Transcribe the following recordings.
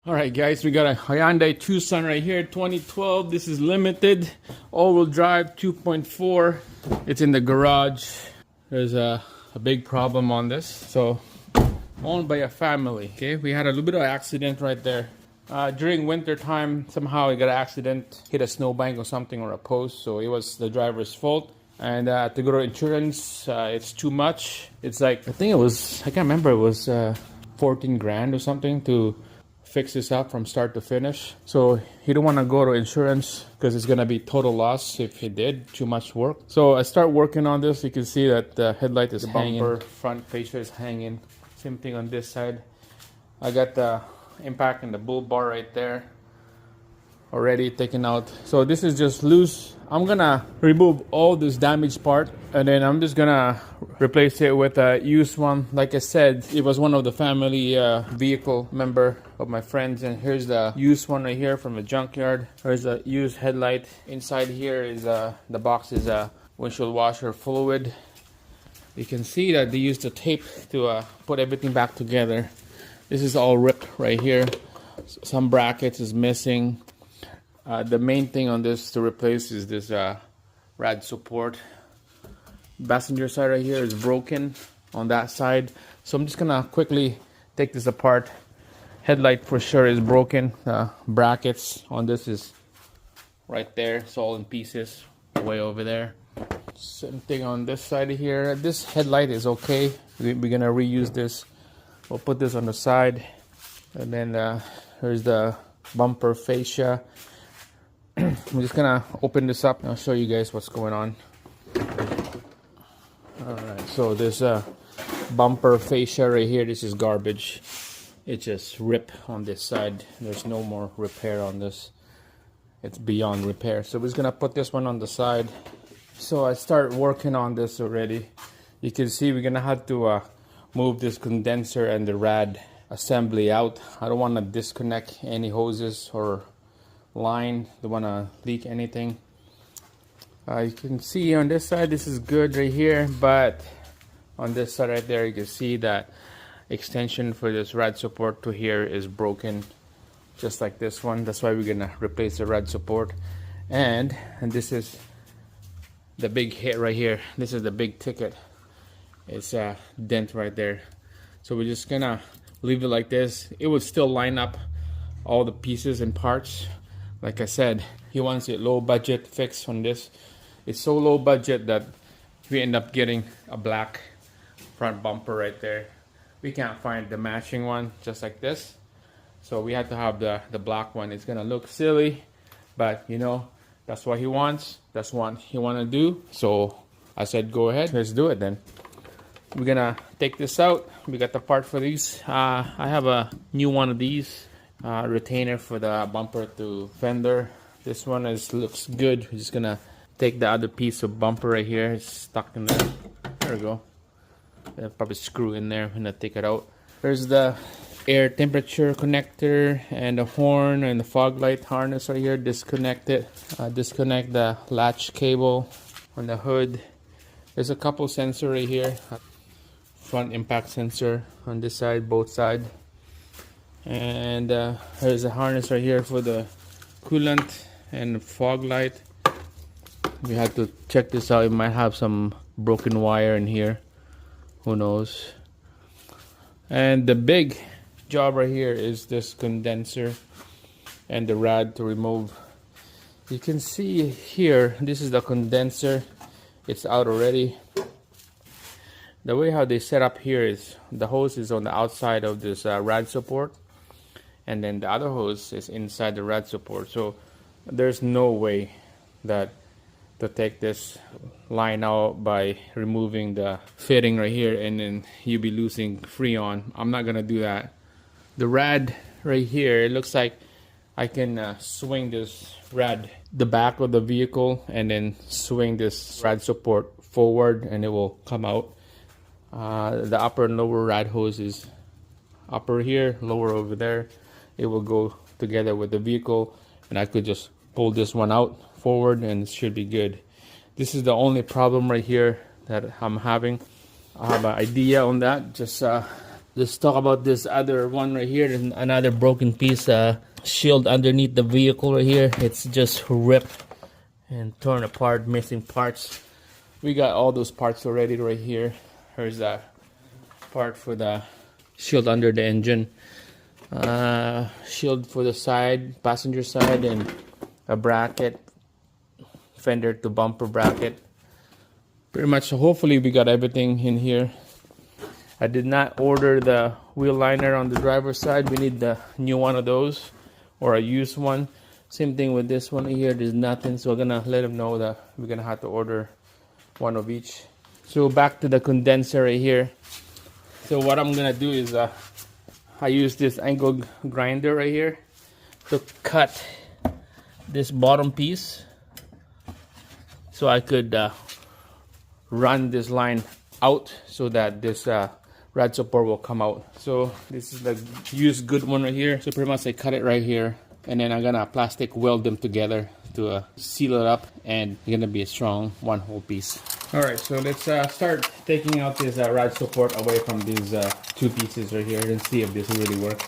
Alright guys, we got a Hyundai Tucson right here, 2012. This is limited, all-wheel drive, 2.4. It's in the garage. There's a big problem on this. So, owned by a family, okay? We had a little bit of accident right there. During winter time, somehow it got an accident, hit a snowbank or something, or a post, so it was the driver's fault. And to go to insurance, it's too much. It's like, I think it was, I can't remember, it was 14 grand or something to fix this up from start to finish. So you don't want to go to insurance because it's going to be total loss if he did too much work. So I start working on this. You can see that the headlight is hanging, bumper front fascia is hanging. Same thing on this side. I got the impact and the bull bar right there already taken out. So this is just loose. I'm gonna remove all this damaged part and then I'm just gonna replace it with a used one. Like I said, it was one of the family vehicle member of my friends, and here's the used one right here from the junkyard. There's a used headlight. Inside here is the box is windshield washer fluid. You can see that they used the tape to put everything back together. This is all ripped right here. Some brackets is missing. The main thing on this to replace is this rad support. Passenger side right here is broken on that side. So I'm just gonna quickly take this apart. Headlight for sure is broken. Brackets on this is right there. It's all in pieces way over there. Same thing on this side here. This headlight is okay. We're gonna reuse this. We'll put this on the side. And then here's the bumper fascia. I'm just gonna open this up and I'll show you guys what's going on. Alright, so this bumper fascia right here, this is garbage. It just ripped on this side. There's no more repair on this. It's beyond repair. So we're just gonna put this one on the side. So I start working on this already. You can see we're gonna have to move this condenser and the rad assembly out. I don't want to disconnect any hoses or line. Don't want to leak anything. You can see on this side this is good right here, but on this side right there you can see that extension for this rad support to here is broken, just like this one. That's why we're gonna replace the rad support. And this is the big hit right here. This is the big ticket. It's a dent right there. So we're just gonna leave it like this. It would still line up all the pieces and parts. Like I said, he wants it low budget fix on this. It's so low budget that we end up getting a black front bumper right there. We can't find the matching one just like this. So we had to have the black one. It's gonna look silly, but you know, that's what he wants. That's what he wanna do. So I said, go ahead, let's do it then. We're gonna take this out. We got the part for these. I have a new one of these. Retainer for the bumper to fender. This one looks good. We're just gonna take the other piece of bumper right here. It's stuck in there. There we go. I'll probably screw in there and take it out. There's the air temperature connector and the horn and the fog light harness right here. Disconnect it. Disconnect the latch cable on the hood. There's a couple sensor right here. Front impact sensor on this side, both sides. And there's a harness right here for the coolant and the fog light. We had to check this out. It might have some broken wire in here, who knows. And the big job right here is this condenser and the rad to remove. You can see here, this is the condenser. It's out already. The way how they set up here is the hose is on the outside of this rad support, and then the other hose is inside the rad support. So there's no way that to take this line out by removing the fitting right here and then you'll be losing Freon. I'm not gonna do that. The rad right here, it looks like I can swing this rad the back of the vehicle and then swing this rad support forward and it will come out. The upper and lower rad hose is upper here, lower over there. It will go together with the vehicle, and I could just pull this one out forward and it should be good. This is the only problem right here that I'm having. I have an idea on that. Just talk about this other one right here. There's another broken piece shield underneath the vehicle right here. It's just ripped and torn apart, missing parts. We got all those parts already right here. Here's a part for the shield under the engine, shield for the side, passenger side, and a bracket, fender to bumper bracket. Pretty much, hopefully we got everything in here. I did not order the wheel liner on the driver's side. We need the new one of those or a used one. Same thing with this one here. There's nothing, so we're gonna let them know that we're gonna have to order one of each. So back to the condenser right here. So what I'm gonna do is I use this angle grinder right here to cut this bottom piece so I could run this line out so that this rad support will come out. So this is the used good one right here. So pretty much I cut it right here, and then I'm gonna plastic weld them together to seal it up, and it's gonna be a strong one whole piece. All right, so let's start taking out this rad support away from these two pieces right here and see if this will really work.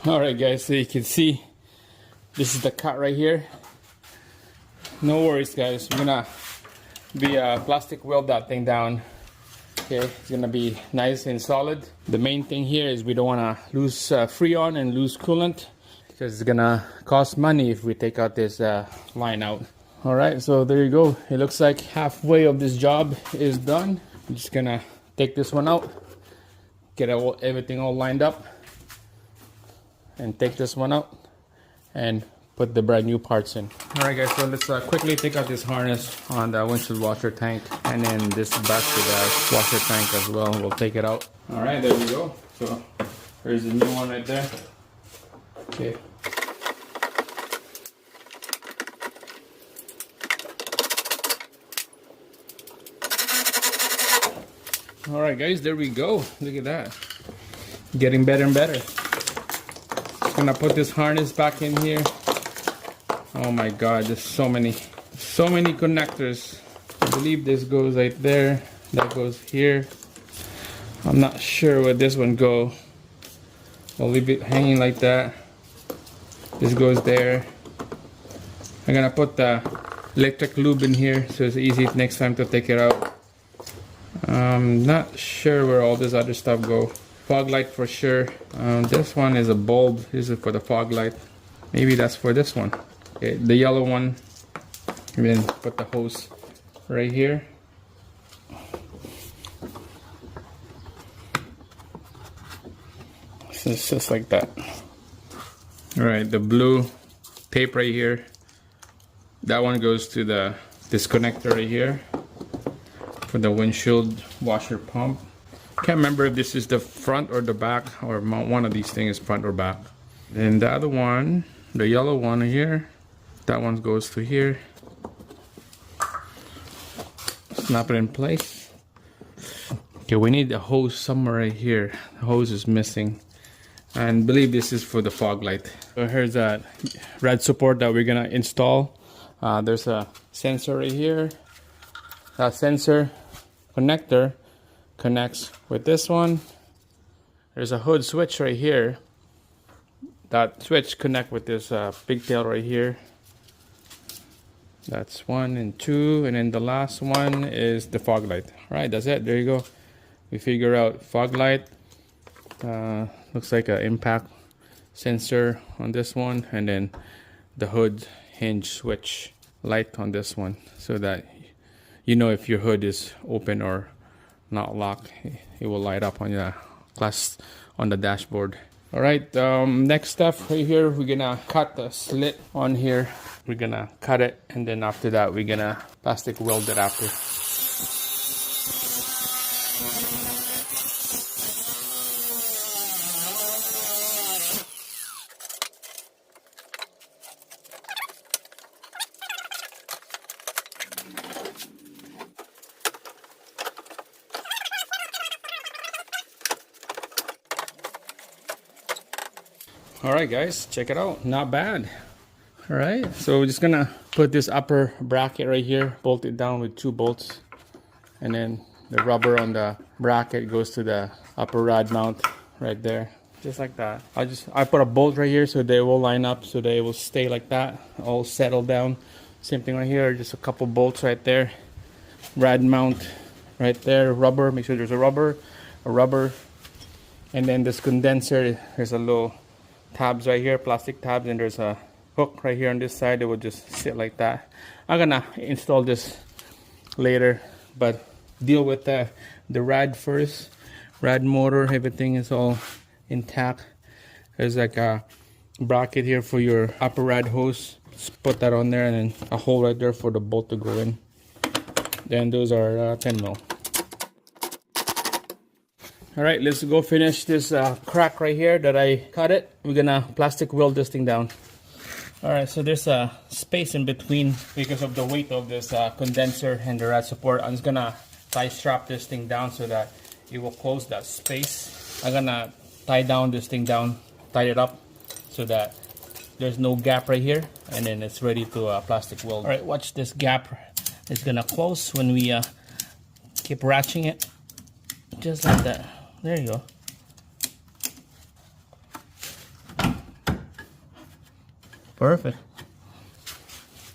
All right, guys, so you can see this is the cut right here. No worries, guys. We're gonna be plastic weld that thing down. Okay, it's gonna be nice and solid. The main thing here is we don't wanna lose Freon and lose coolant, because it's gonna cost money if we take out this line out. All right, so there you go. It looks like halfway of this job is done. I'm just gonna take this one out, get everything all lined up, and take this one out and put the brand new parts in. All right, guys, so let's quickly take out this harness on the windshield washer tank, and then this back to the washer tank as well. We'll take it out. All right, there we go. So there's the new one right there. Okay. All right, guys, there we go. Look at that. Getting better and better. Gonna put this harness back in here. Oh my god, there's so many connectors. I believe this goes right there, that goes here. I'm not sure where this one go. I'll leave it hanging like that. This goes there. I'm gonna put the electric lube in here so it's easy next time to take it out. Not sure where all this other stuff go. Fog light for sure. This one is a bulb. This is for the fog light. Maybe that's for this one. Okay, the yellow one. And then put the hose right here. So it's just like that. All right, the blue tape right here. That one goes to this connector right here for the windshield washer pump. Can't remember if this is the front or the back, or one of these things is front or back. And the other one, the yellow one here, that one goes to here. Snap it in place. Okay, we need the hose somewhere right here. The hose is missing. And I believe this is for the fog light. So here's that rad support that we're gonna install. There's a sensor right here. That sensor connector connects with this one. There's a hood switch right here. That switch connect with this pigtail right here. That's 1 and 2, and then the last one is the fog light. All right, that's it. There you go. We figure out fog light. Looks like an impact sensor on this one, and then the hood hinge switch light on this one, so that you know if your hood is open or not locked. It will light up on your glass on the dashboard. All right, next step right here, we're gonna cut the slit on here. We're gonna cut it, and then after that we're gonna plastic weld it after. All right, guys, check it out. Not bad. All right, so we're just gonna put this upper bracket right here, bolt it down with 2 bolts, and then the rubber on the bracket goes to the upper rod mount right there, just like that. I put a bolt right here so they will line up, so they will stay like that, all settled down. Same thing right here, just a couple bolts right there, rod mount right there, rubber. Make sure there's a rubber, and then this condenser. There's a little tabs right here, plastic tabs, and there's a hook right here on this side. It will just sit like that. I'm gonna install this later, but deal with the rad first. Rad motor, everything is all intact. There's like a bracket here for your upper rad hose. Just put that on there, and then a hole right there for the bolt to go in. Then those are 10 mil. All right, let's go finish this crack right here that I cut it. We're gonna plastic weld this thing down. All right, so there's a space in between because of the weight of this condenser and the rad support. I'm just gonna tie strap this thing down so that it will close that space. I'm gonna tie down this thing down, tie it up so that there's no gap right here, and then it's ready to plastic weld. All right, watch this gap. It's gonna close when we keep ratcheting it, just like that. There you go. Perfect.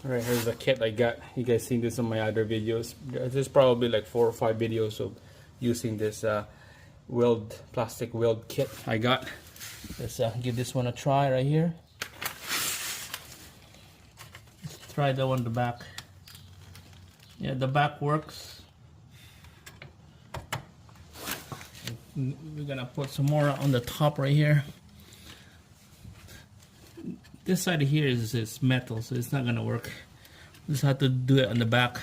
All right, here's the kit I got. You guys seen this on my other videos. There's probably like 4 or 5 videos of using this plastic weld kit I got. Let's give this one a try right here. Let's try that one in the back. Yeah, the back works. We're gonna put some more on the top right here. This side here is metal, so it's not gonna work. Just have to do it on the back.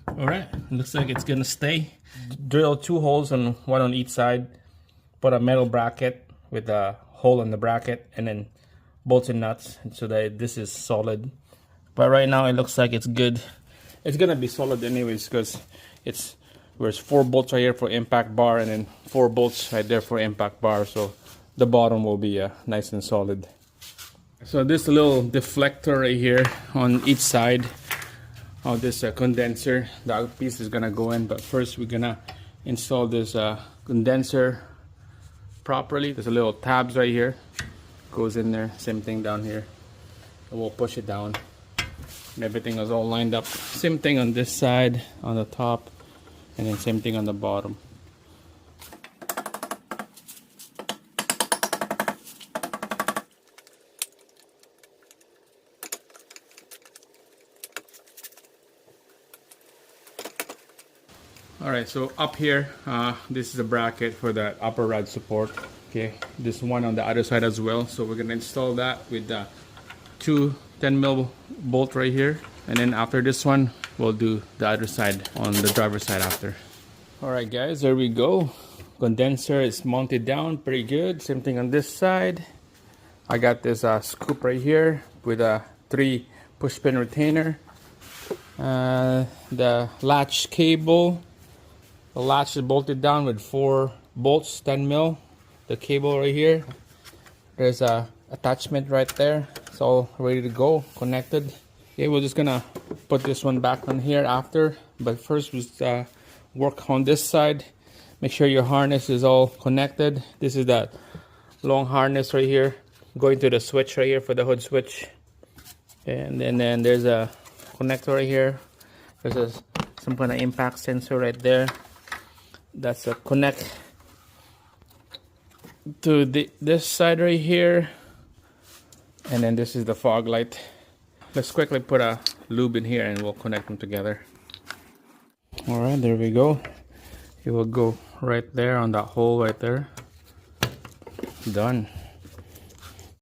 All right, looks like it's gonna stay. Drill 2 holes, and 1 on each side. Put a metal bracket with a hole in the bracket, and then bolts and nuts, so that this is solid. But right now it looks like it's good. It's gonna be solid anyways, because there's 4 bolts right here for impact bar, and then 4 bolts right there for impact bar, so the bottom will be nice and solid. So this little deflector right here on each side of this condenser, the piece is gonna go in, but first we're gonna install this condenser properly. There's a little tabs right here, goes in there, same thing down here, and we'll push it down, and everything is all lined up. Same thing on this side, on the top, and then same thing on the bottom. All right, so up here, this is a bracket for the upper rod support. Okay, this one on the other side as well. So we're gonna install that with the 2 10 mil bolt right here, and then after this one, we'll do the other side on the driver's side after. All right, guys, there we go. Condenser is mounted down pretty good. Same thing on this side. I got this scoop right here with a 3 push pin retainer. The latch cable. The latch is bolted down with 4 bolts, 10 mil. The cable right here. There's a attachment right there. It's all ready to go, connected. Okay, we're just gonna put this one back on here after. But first, we work on this side. Make sure your harness is all connected. This is that long harness right here, going to the switch right here for the hood switch. And then there's a connector right here. There's some kind of impact sensor right there. That's a connect to this side right here, and then this is the fog light. Let's quickly put a lube in here and we'll connect them together. All right, there we go. It will go right there on that hole right there. Done.